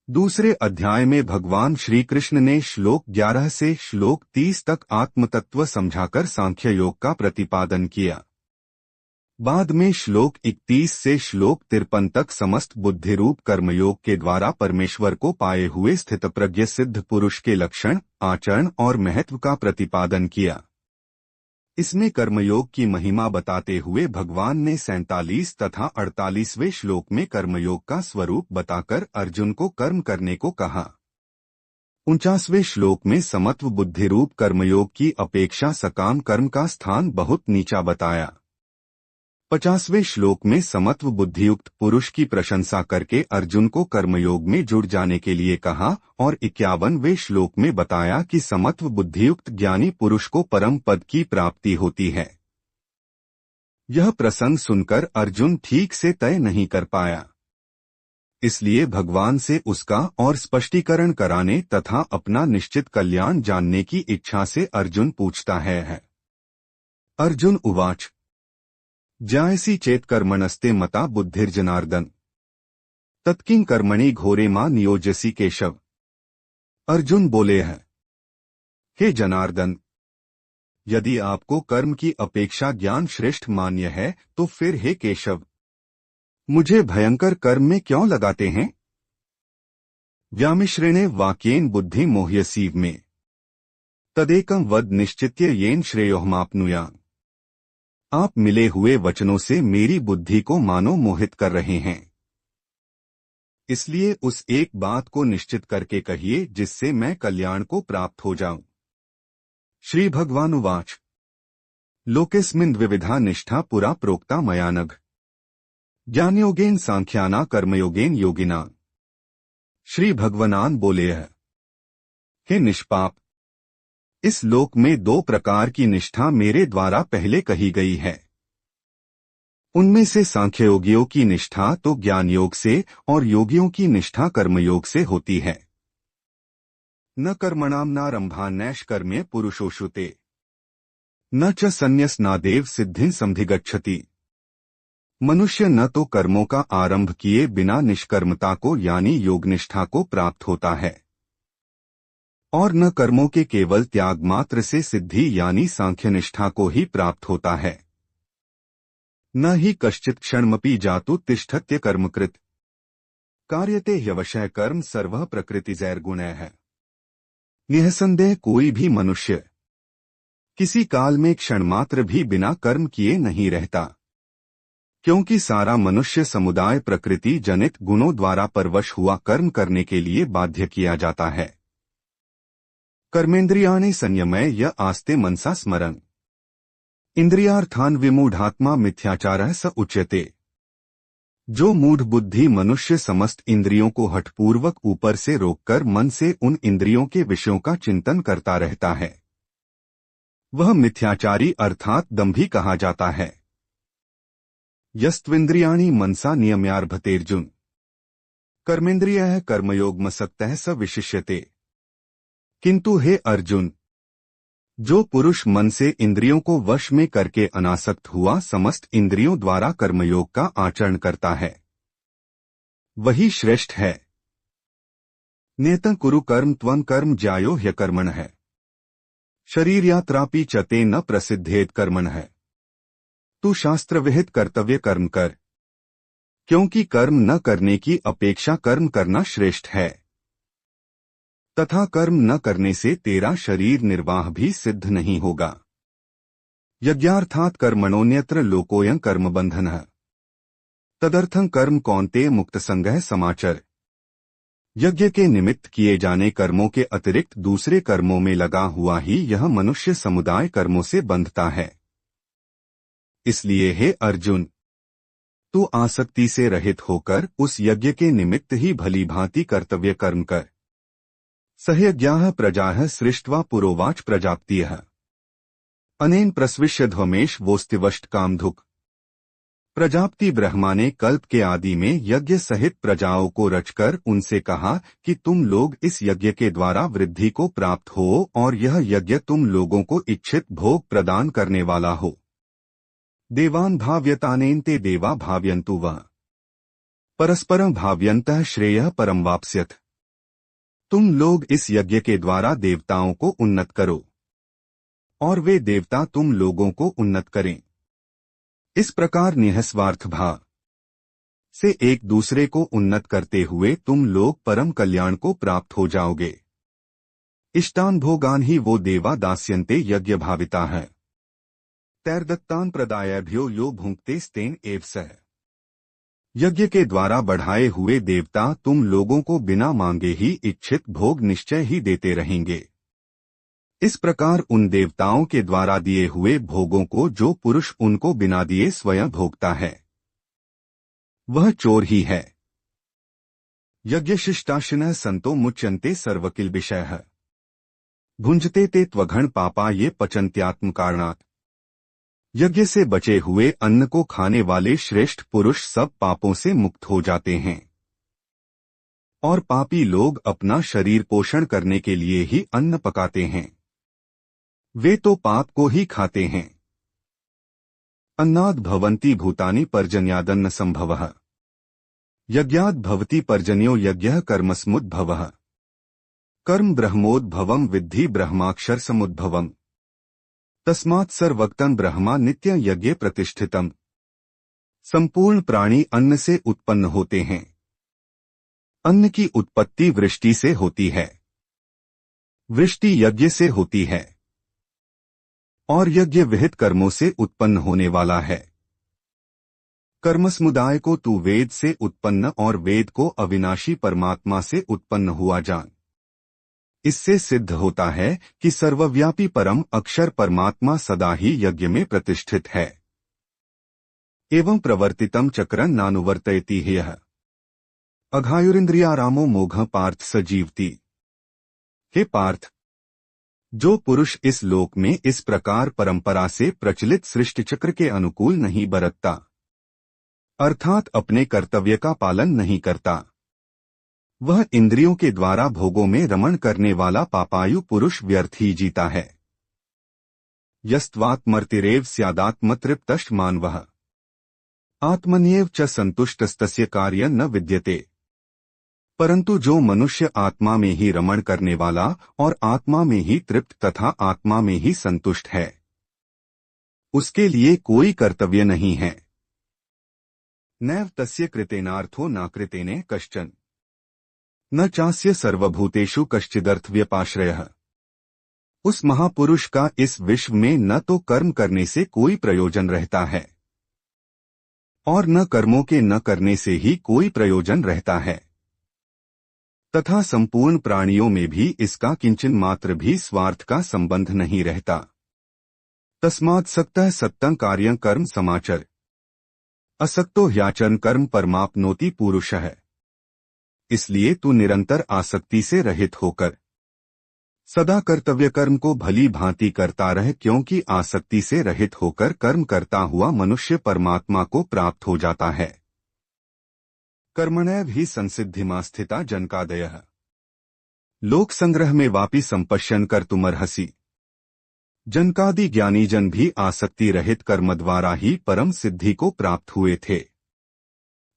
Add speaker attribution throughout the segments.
Speaker 1: दूसरे अध्याय में भगवान श्री कृष्ण ने श्लोक 11 से श्लोक 30 तक आत्मतत्व समझाकर सांख्य योग का प्रतिपादन किया। बाद में श्लोक 31 से श्लोक 53 तक समस्त बुद्धिरूप कर्मयोग के द्वारा परमेश्वर को पाए हुए स्थितप्रज्ञ सिद्ध पुरुष के लक्षण, आचरण और महत्व का प्रतिपादन किया। इसमें कर्मयोग की महिमा बताते हुए भगवान ने 47 तथा 48वें श्लोक में कर्मयोग का स्वरूप बताकर अर्जुन को कर्म करने को कहा। 49वें श्लोक में समत्व बुद्धिरूप कर्मयोग की अपेक्षा सकाम कर्म का स्थान बहुत नीचा बताया। 50वें श्लोक में समत्व बुद्धियुक्त पुरुष की प्रशंसा करके अर्जुन को कर्मयोग में जुड़ जाने के लिए कहा और 51वें श्लोक में बताया कि समत्व बुद्धियुक्त ज्ञानी पुरुष को परम पद की प्राप्ति होती है। यह प्रसंग सुनकर अर्जुन ठीक से तय नहीं कर पाया, इसलिए भगवान से उसका और स्पष्टीकरण कराने तथा अपना निश्चित कल्याण जानने की इच्छा से अर्जुन पूछता है। अर्जुन उवाच ज्यायसी चेत कर्मणस्ते मता बुद्धिर्जनार्दन तत्किं कर्मणि घोरे मां नियोजसी केशव। अर्जुन बोले हैं, हे जनार्दन, यदि आपको कर्म की अपेक्षा ज्ञान श्रेष्ठ मान्य है तो फिर हे केशव, मुझे भयंकर कर्म में क्यों लगाते हैं। व्यामिश्रेणे वाक्येन बुद्धि मोह्यसीव में तदेकं वद निश्चित्य येन श्रेयोहमाप्नुयाम्। आप मिले हुए वचनों से मेरी बुद्धि को मानो मोहित कर रहे हैं, इसलिए उस एक बात को निश्चित करके कहिए जिससे मैं कल्याण को प्राप्त हो जाऊं। श्री भगवानुवाच लोकेस्मिन् द्विविधा निष्ठा पुरा प्रोक्ता मया नघ ज्ञानयोगेन सांख्याना कर्मयोगेन योगिना। श्री भगवान बोले हैं, हे निष्पाप, इस लोक में 2 प्रकार की निष्ठा मेरे द्वारा पहले कही गई है। उनमें से सांख्ययोगियों की निष्ठा तो ज्ञान योग से और योगियों की निष्ठा कर्मयोग से होती है। न कर्मणाम नारंभान्नैष कर्मे पुरुषोषुते न च संन्यसनादेव सिद्धिं समधिगच्छति। मनुष्य न तो कर्मों का आरंभ किए बिना निष्कर्मता को यानी योगनिष्ठा को प्राप्त होता है और न कर्मों के केवल त्याग मात्र से सिद्धि यानी सांख्यनिष्ठा को ही प्राप्त होता है। न ही कश्चित् क्षणमपि जातु तिष्ठत्य कर्मकृत कार्यते ह्यवशः कर्म सर्वः प्रकृतिजैर्गुणैः। निःसंदेह कोई भी मनुष्य किसी काल में क्षणमात्र भी बिना कर्म किए नहीं रहता, क्योंकि सारा मनुष्य समुदाय प्रकृति जनित गुणों द्वारा परवश हुआ कर्म करने के लिए बाध्य किया जाता है। कर्मेन्द्रियाणि संयमय य आस्ते मनसा स्मरन् इंद्रियार्थान विमूढ़ात्मा मिथ्याचारः स उच्यते। जो मूढ़ बुद्धि मनुष्य समस्त इंद्रियों को हठपूर्वक ऊपर से रोककर मन से उन इंद्रियों के विषयों का चिंतन करता रहता है, वह मिथ्याचारी अर्थात दंभी कहा जाता है। यस्त्विन्द्रियाणि मनसा नियम्यार्भतेर्जुन कर्मेन्द्रियः कर्मयोगमसक्तः स विशिष्यते। किंतु हे अर्जुन, जो पुरुष मन से इंद्रियों को वश में करके अनासक्त हुआ समस्त इंद्रियों द्वारा कर्मयोग का आचरण करता है, वही श्रेष्ठ है। नेतं कुरु कर्म त्वं कर्म ज्यायो ह्यकर्मणः शरीरयात्रापि च ते न प्रसिद्धेत कर्मणः। तू शास्त्र विहित कर्तव्य कर्म कर, क्योंकि कर्म न करने की अपेक्षा कर्म करना श्रेष्ठ है तथा कर्म न करने से तेरा शरीर निर्वाह भी सिद्ध नहीं होगा। यज्ञार्थात् कर्मणोऽन्यत्र लोकोऽयं कर्मबन्धनः तदर्थं कर्म कौन्तेय मुक्तसंगः समाचर। यज्ञ के निमित्त किए जाने कर्मों के अतिरिक्त दूसरे कर्मों में लगा हुआ ही यह मनुष्य समुदाय कर्मों से बंधता है। इसलिए हे अर्जुन, तू आसक्ति से रहित होकर उस यज्ञ के निमित्त ही भली भांति कर्तव्य कर्म कर। सहयज्ञाः प्रजाः सृष्ट्वा पुरोवाच प्रजापत्यः अनेन प्रस्विष्यध्वमेश वोस्तिवष्ट कामधुक्। प्रजापति ब्रह्मा ने कल्प के आदि में यज्ञ सहित प्रजाओं को रचकर उनसे कहा कि तुम लोग इस यज्ञ के द्वारा वृद्धि को प्राप्त हो और यह यज्ञ तुम लोगों को इच्छित भोग प्रदान करने वाला हो। देवान् भाव्यतानेन ते देवा भाव्यन्तु वः परस्परं भाव्यन्तः श्रेयः परं वाप्स्यथ। तुम लोग इस यज्ञ के द्वारा देवताओं को उन्नत करो और वे देवता तुम लोगों को उन्नत करें। इस प्रकार निःस्वार्थ भाव से एक दूसरे को उन्नत करते हुए तुम लोग परम कल्याण को प्राप्त हो जाओगे। इष्टान भोगान ही वो देवा दास्यन्ते यज्ञ भाविता है। तैर्दत्तान प्रदायभ्यो यो भुंक्ते स्तेन एव सह। यज्ञ के द्वारा बढ़ाए हुए देवता तुम लोगों को बिना मांगे ही इच्छित भोग निश्चय ही देते रहेंगे। इस प्रकार उन देवताओं के द्वारा दिए हुए भोगों को जो पुरुष उनको बिना दिए स्वयं भोगता है वह चोर ही है। यज्ञशिष्टाशिनः संतो मुच्यन्ते सर्वकिल्बिषयः। भुंजते ते त्वघन पापा ये पचन्त्यात्म कारणात्। यज्ञ से बचे हुए अन्न को खाने वाले श्रेष्ठ पुरुष सब पापों से मुक्त हो जाते हैं और पापी लोग अपना शरीर पोषण करने के लिए ही अन्न पकाते हैं, वे तो पाप को ही खाते हैं। अन्नाद् भवन्ति भूतानि पर्जन्यादन्न संभवः। यज्ञाद् भवति पर्जन्यो यज्ञः कर्मसमुद्भवः। कर्म ब्रह्मोद्भवम् विद्धि ब्रह्माक्षर समुद्भवम्। तस्मात् सर्वक्तं ब्रह्मा नित्य यज्ञे प्रतिष्ठितम्। संपूर्ण प्राणी अन्न से उत्पन्न होते हैं। अन्न की उत्पत्ति वृष्टि से होती है, वृष्टि यज्ञ से होती है और यज्ञ विहित कर्मों से उत्पन्न होने वाला है। कर्म समुदाय को तू वेद से उत्पन्न और वेद को अविनाशी परमात्मा से उत्पन्न हुआ जान। इससे सिद्ध होता है कि सर्वव्यापी परम अक्षर परमात्मा सदा ही यज्ञ में प्रतिष्ठित है। एवं प्रवर्तितम चक्रं नानुवर्तयति ह्यः। अघायुरिन्द्रियारामो मोघः पार्थ स जीवति। हे पार्थ, जो पुरुष इस लोक में इस प्रकार परंपरा से प्रचलित सृष्टि चक्र के अनुकूल नहीं बरतता, अर्थात अपने कर्तव्य का पालन नहीं करता, वह इंद्रियों के द्वारा भोगों में रमण करने वाला पापायु पुरुष व्यर्थ ही जीता है। यस्त्वात्मर्तिरेव स्यादात्मतृप्तश्च मानवः। आत्मन्येव च संतुष्टस्तस्य कार्यं न विद्यते। परंतु जो मनुष्य आत्मा में ही रमण करने वाला और आत्मा में ही तृप्त तथा आत्मा में ही संतुष्ट है, उसके लिए कोई कर्तव्य नहीं है। नैव तस्य कृतेनार्थो न कृतेने कश्चन, न चास्य सर्वभूतेषु कश्चिदर्थव्यपाश्रयः। उस महापुरुष का इस विश्व में न तो कर्म करने से कोई प्रयोजन रहता है और न कर्मों के न करने से ही कोई प्रयोजन रहता है, तथा संपूर्ण प्राणियों में भी इसका किंचन मात्र भी स्वार्थ का संबंध नहीं रहता। तस्मात् सक्तः सत्तं कार्यं कर्म समाचर, असक्तो ह्याचरन् कर्म परमाप्नोति पुरुषः। इसलिए तू निरंतर आसक्ति से रहित होकर सदा कर्तव्य कर्म को भली भांति करता रह, क्योंकि आसक्ति से रहित होकर कर्म करता हुआ मनुष्य परमात्मा को प्राप्त हो जाता है। कर्मणैव हि संसिद्धिमा स्थिता जनकादयः। लोक संग्रह में वापि संपश्यन कर तुमर्हसि। जनकादि ज्ञानी जन भी आसक्ति रहित कर्म द्वारा ही परम सिद्धि को प्राप्त हुए थे।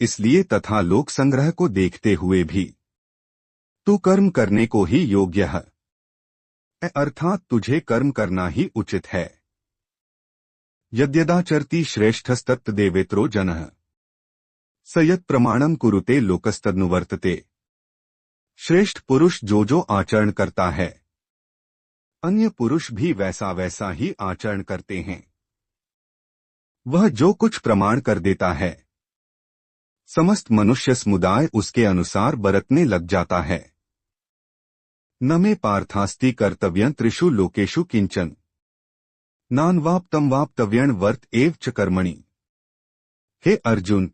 Speaker 1: इसलिए तथा लोक संग्रह को देखते हुए भी तू कर्म करने को ही योग्य है, अर्थात तुझे कर्म करना ही उचित है। यद्यदाचरति श्रेष्ठस्तत्तदेवेतरो जनः, स यत् प्रमाणम कुरुते लोकस्तदनुवर्तते। श्रेष्ठ पुरुष जो जो आचरण करता है, अन्य पुरुष भी वैसा वैसा ही आचरण करते हैं। वह जो कुछ प्रमाण कर देता है, समस्त मनुष्य समुदाय उसके अनुसार बरतने लग जाता है। न मे पार्थास्ति कर्तव्यं त्रिषु लोकेषु किंचन, नान्वाप्तं वाप्तव्यं वर्त एव च कर्मणि। हे अर्जुन,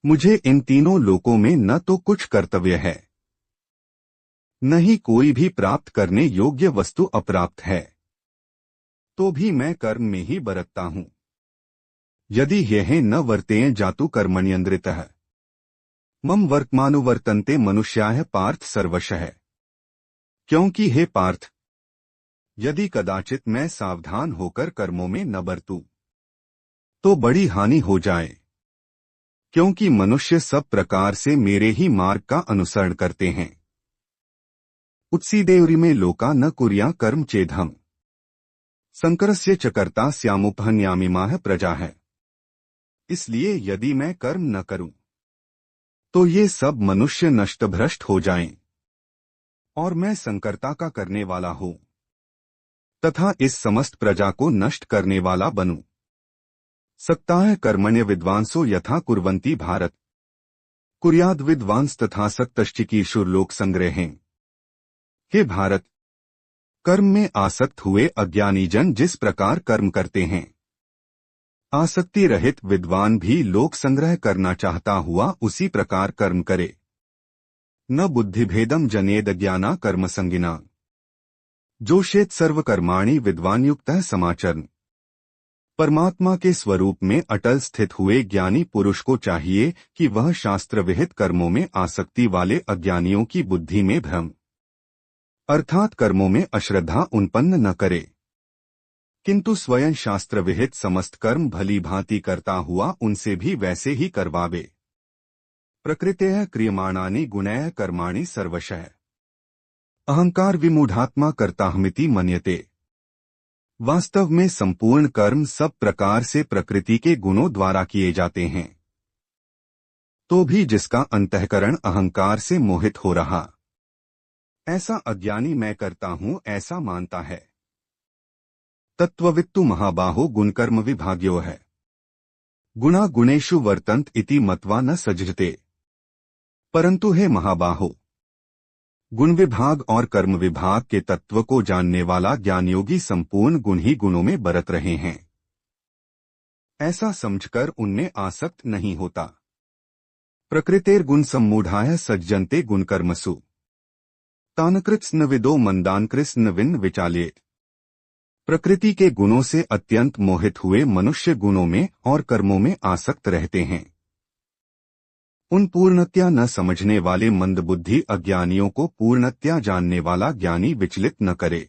Speaker 1: मुझे इन तीनों लोकों में न तो कुछ कर्तव्य है, न ही कोई भी प्राप्त करने योग्य वस्तु अप्राप्त है, तो भी मैं कर्म में ही बरतता हूँ। यदि यह न वर्तें जातु कर्मण्यन्द्रितः, मम वर्तमानुवर्तन्ते मनुष्याः पार्थ सर्वशः। क्योंकि हे पार्थ, यदि कदाचित मैं सावधान होकर कर्मों में न बरतूं, तो बड़ी हानि हो जाए, क्योंकि मनुष्य सब प्रकार से मेरे ही मार्ग का अनुसरण करते हैं। उत्सीदेवरिमे लोका न कुर्या कर्म चेदहम संकरस्य च कर्ता स्यामुपहन्यामिमाह प्रजा है। इसलिए यदि मैं कर्म न करूं तो ये सब मनुष्य नष्ट भ्रष्ट हो जाएं और मैं संकर्ता का करने वाला हूं तथा इस समस्त प्रजा को नष्ट करने वाला बनूं। सक्ताः कर्मण्य विद्वांसो यथा कुर्वन्ति भारत कुर्याद विद्वांस तथा सक्तश्चिकीर्षुर लोक संग्रहें। हे भारत, कर्म में आसक्त हुए अज्ञानी जन जिस प्रकार कर्म करते हैं, आसक्ति रहित विद्वान भी लोक संग्रह करना चाहता हुआ उसी प्रकार कर्म करे। न बुद्धिभेदम जनेद ज्ञाना कर्म संगिना जोशेत सर्वकर्माणि विद्वान युक्तः समाचरण। परमात्मा के स्वरूप में अटल स्थित हुए ज्ञानी पुरुष को चाहिए कि वह शास्त्र विहित कर्मों में आसक्ति वाले अज्ञानियों की बुद्धि में भ्रम अर्थात कर्मों में अश्रद्धा उत्पन्न न करे, किंतु स्वयं शास्त्र विहित समस्त कर्म भली भांति करता हुआ उनसे भी वैसे ही करवावे। प्रकृतेः क्रियमाणानि गुणैः कर्माणि सर्वशः अहंकार विमूढ़ात्मा कर्ताहमिति मन्यते। वास्तव में संपूर्ण कर्म सब प्रकार से प्रकृति के गुणों द्वारा किए जाते हैं, तो भी जिसका अंतःकरण अहंकार से मोहित हो रहा, ऐसा अज्ञानी मैं करता हूं ऐसा मानता है। तत्ववित्तु महाबाहो गुणकर्म विभाग्यो है गुणा गुणेषु वर्तन्त इति मत्वा न सजते। परंतु हे महाबाहो, गुण विभाग और कर्म विभाग के तत्व को जानने वाला ज्ञानयोगी संपूर्ण गुण ही गुणों में बरत रहे हैं, ऐसा समझकर उनमें आसक्त नहीं होता। प्रकृतेर गुण सम्मूढ़ाः सज्जन्ते गुण कर्मसु तानकृत्स्न विदो मंदानकृत्स्न विन विचालेत। प्रकृति के गुणों से अत्यंत मोहित हुए मनुष्य गुणों में और कर्मों में आसक्त रहते हैं। उन पूर्णतया न समझने वाले मंदबुद्धि अज्ञानियों को पूर्णतया जानने वाला ज्ञानी विचलित न करे।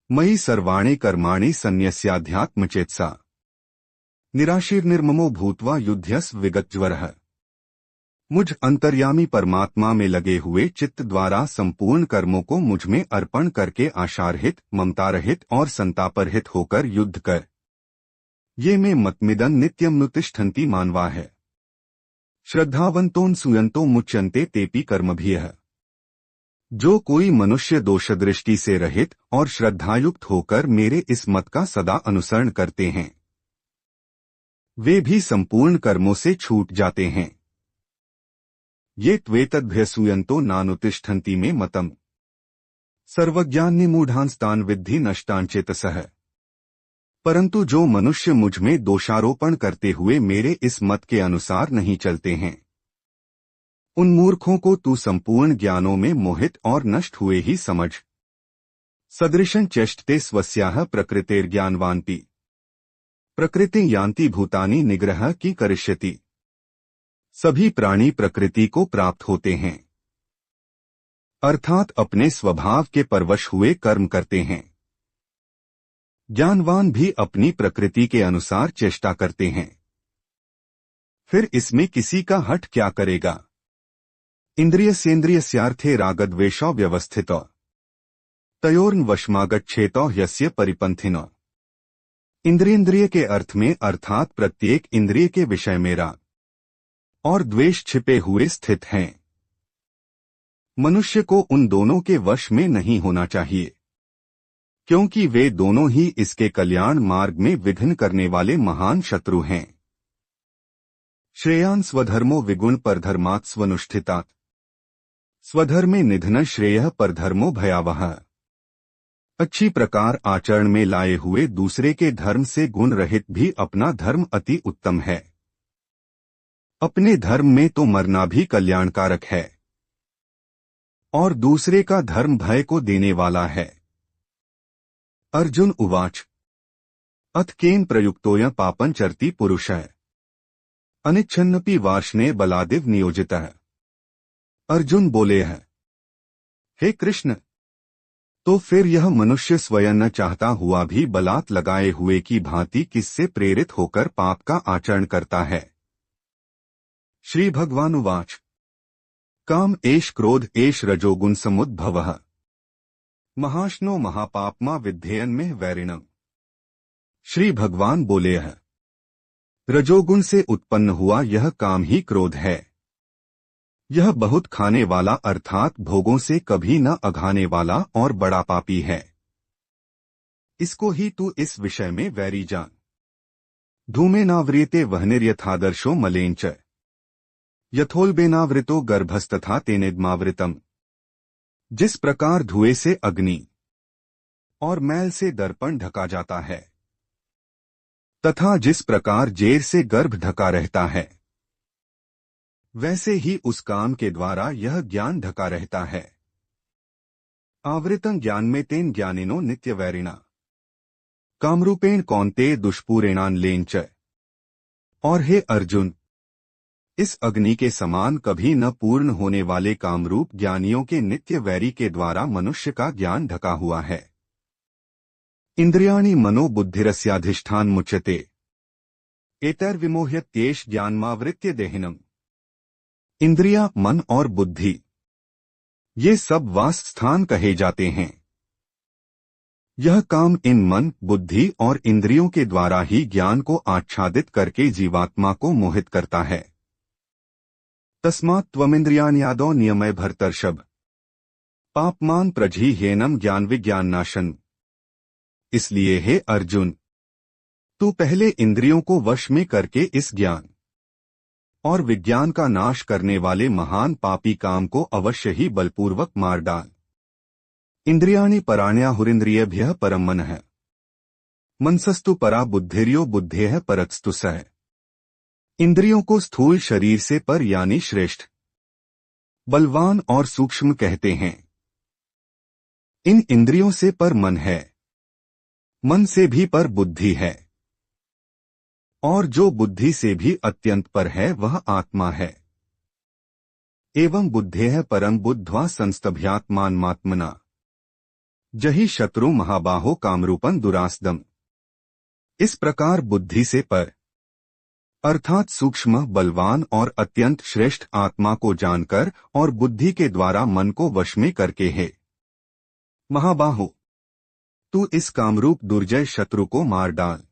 Speaker 1: मयि सर्वाणि कर्माणि सन्न्यस्याध्यात्मचेतसा निराशीर्निर्ममो भूत्वा युध्यस्व विगतज्वरः। मुझ अंतर्यामी परमात्मा में लगे हुए चित्त द्वारा संपूर्ण कर्मों को मुझ में अर्पण करके आशारहित, ममतारहित और संतापरहित होकर युद्ध कर। ये में मतमिदं नित्यं नुतिष्ठन्ति मानवा है। श्रद्धावंतों सुयंतो मुच्यन्ते तेपि कर्मभिः। जो कोई मनुष्य दोषदृष्टि से रहित और श्रद्धायुक्त होकर मेरे इस मत का सदा अनुसरण करते हैं, वे भी संपूर्ण कर्मों से छूट जाते हैं। ये त्वेतद्भ्यसूयन्तो नानुतिष्ठन्ति में मतम् सर्वज्ञान्निमूढ़ांस्तान् विद्धि नष्टांचेतसः। परंतु जो मनुष्य मुझ में दोषारोपण करते हुए मेरे इस मत के अनुसार नहीं चलते हैं, उन मूर्खों को तू संपूर्ण ज्ञानों में मोहित और नष्ट हुए ही समझ। सदृशं चेष्टते स्वस्याः प्रकृतेर्ज्ञानवान्ति प्रकृति यान्ति भूतानि निग्रह की करिष्यति। सभी प्राणी प्रकृति को प्राप्त होते हैं, अर्थात अपने स्वभाव के परवश हुए कर्म करते हैं। ज्ञानवान भी अपनी प्रकृति के अनुसार चेष्टा करते हैं, फिर इसमें किसी का हठ क्या करेगा। इंद्रियस्येन्द्रियस्यार्थे रागद्वेषौ व्यवस्थितौ तयोर्न वशमागच्छेतौ यस्य परिपंथिनौ। इंद्रिय के अर्थ में अर्थात प्रत्येक इंद्रिय के विषय में राग और द्वेष छिपे हुए स्थित हैं। मनुष्य को उन दोनों के वश में नहीं होना चाहिए, क्योंकि वे दोनों ही इसके कल्याण मार्ग में विघ्न करने वाले महान शत्रु हैं। श्रेयान् स्वधर्मो विगुण परधर्मात् स्वनुष्ठितात् स्वधर्मे निधन श्रेयः परधर्मो भयावह। अच्छी प्रकार आचरण में लाए हुए दूसरे के धर्म से गुण रहित भी अपना धर्म अति उत्तम है। अपने धर्म में तो मरना भी कल्याणकारक है और दूसरे का धर्म भय को देने वाला है। अर्जुन उवाच अथ केन प्रयुक्तोऽयं पापं चरति पुरुषः अनिच्छन्नपि वार्ष्णेय बलादिव नियोजितः। अर्जुन बोले हैं, हे कृष्ण, तो फिर यह मनुष्य स्वयं न चाहता हुआ भी बलात् लगाए हुए की भांति किससे प्रेरित होकर पाप का आचरण करता है। श्री भगवानुवाच काम एष क्रोध एष रजोगुण समुद्भवः महाशनो महापापमा विद्धेयन में वैरिणम। श्री भगवान बोले है, रजोगुण से उत्पन्न हुआ यह काम ही क्रोध है। यह बहुत खाने वाला अर्थात भोगों से कभी न अघाने वाला और बड़ा पापी है। इसको ही तू इस विषय में वैरी जान। धूमेनाव्रियते वह्निर्यथादर्शो मलेंच यथोल्बेनावृतो गर्भस्तथा तेनेद्मावृतम। जिस प्रकार धुएं से अग्नि और मैल से दर्पण ढका जाता है तथा जिस प्रकार जेर से गर्भ ढका रहता है, वैसे ही उस काम के द्वारा यह ज्ञान ढका रहता है। आवृतं ज्ञान में तेन ज्ञानिनो नित्य वैरिणा कामरूपेण कौन्तेय दुष्पूरेणान लेंच। और हे अर्जुन, इस अग्नि के समान कभी न पूर्ण होने वाले कामरूप ज्ञानियों के नित्य वैरी के द्वारा मनुष्य का ज्ञान ढका हुआ है। इंद्रियाणि मनो बुद्धिरस्याधिष्ठान मुच्यते एतैर्विमोह्यत्येष ज्ञानमावृत्य देहिनम्। इंद्रिया, मन और बुद्धि, ये सब वासस्थान कहे जाते हैं। यह काम इन मन, बुद्धि और इंद्रियों के द्वारा ही ज्ञान को आच्छादित करके जीवात्मा को मोहित करता है। तस्मात् त्वमिन्द्रियाण्यादौ नियमय भर्तर्षभ पापमान प्रजिह्येनम् ज्ञान विज्ञाननाशन। इसलिए हे अर्जुन, तू पहले इंद्रियों को वश में करके इस ज्ञान और विज्ञान का नाश करने वाले महान पापी काम को अवश्य ही बलपूर्वक मार डाल। इंद्रियाणि पराण्याहुरिन्द्रियेभ्यः परं मनः मनसस्तु परा बुद्धिर्यो बुद्धेः परस्तु सः। इंद्रियों को स्थूल शरीर से पर यानी श्रेष्ठ, बलवान और सूक्ष्म कहते हैं। इन इंद्रियों से पर मन है, मन से भी पर बुद्धि है, और जो बुद्धि से भी अत्यंत पर है वह आत्मा है। एवं बुद्धेः परं बुद्ध्वा संस्तभ्यात्मानमात्मना जहि शत्रु महाबाहो कामरूपं दुरासदम्। इस प्रकार बुद्धि से पर अर्थात सूक्ष्म, बलवान और अत्यंत श्रेष्ठ आत्मा को जानकर और बुद्धि के द्वारा मन को वश में करके है महाबाहो, तू इस कामरूप दुर्जय शत्रु को मार डाल।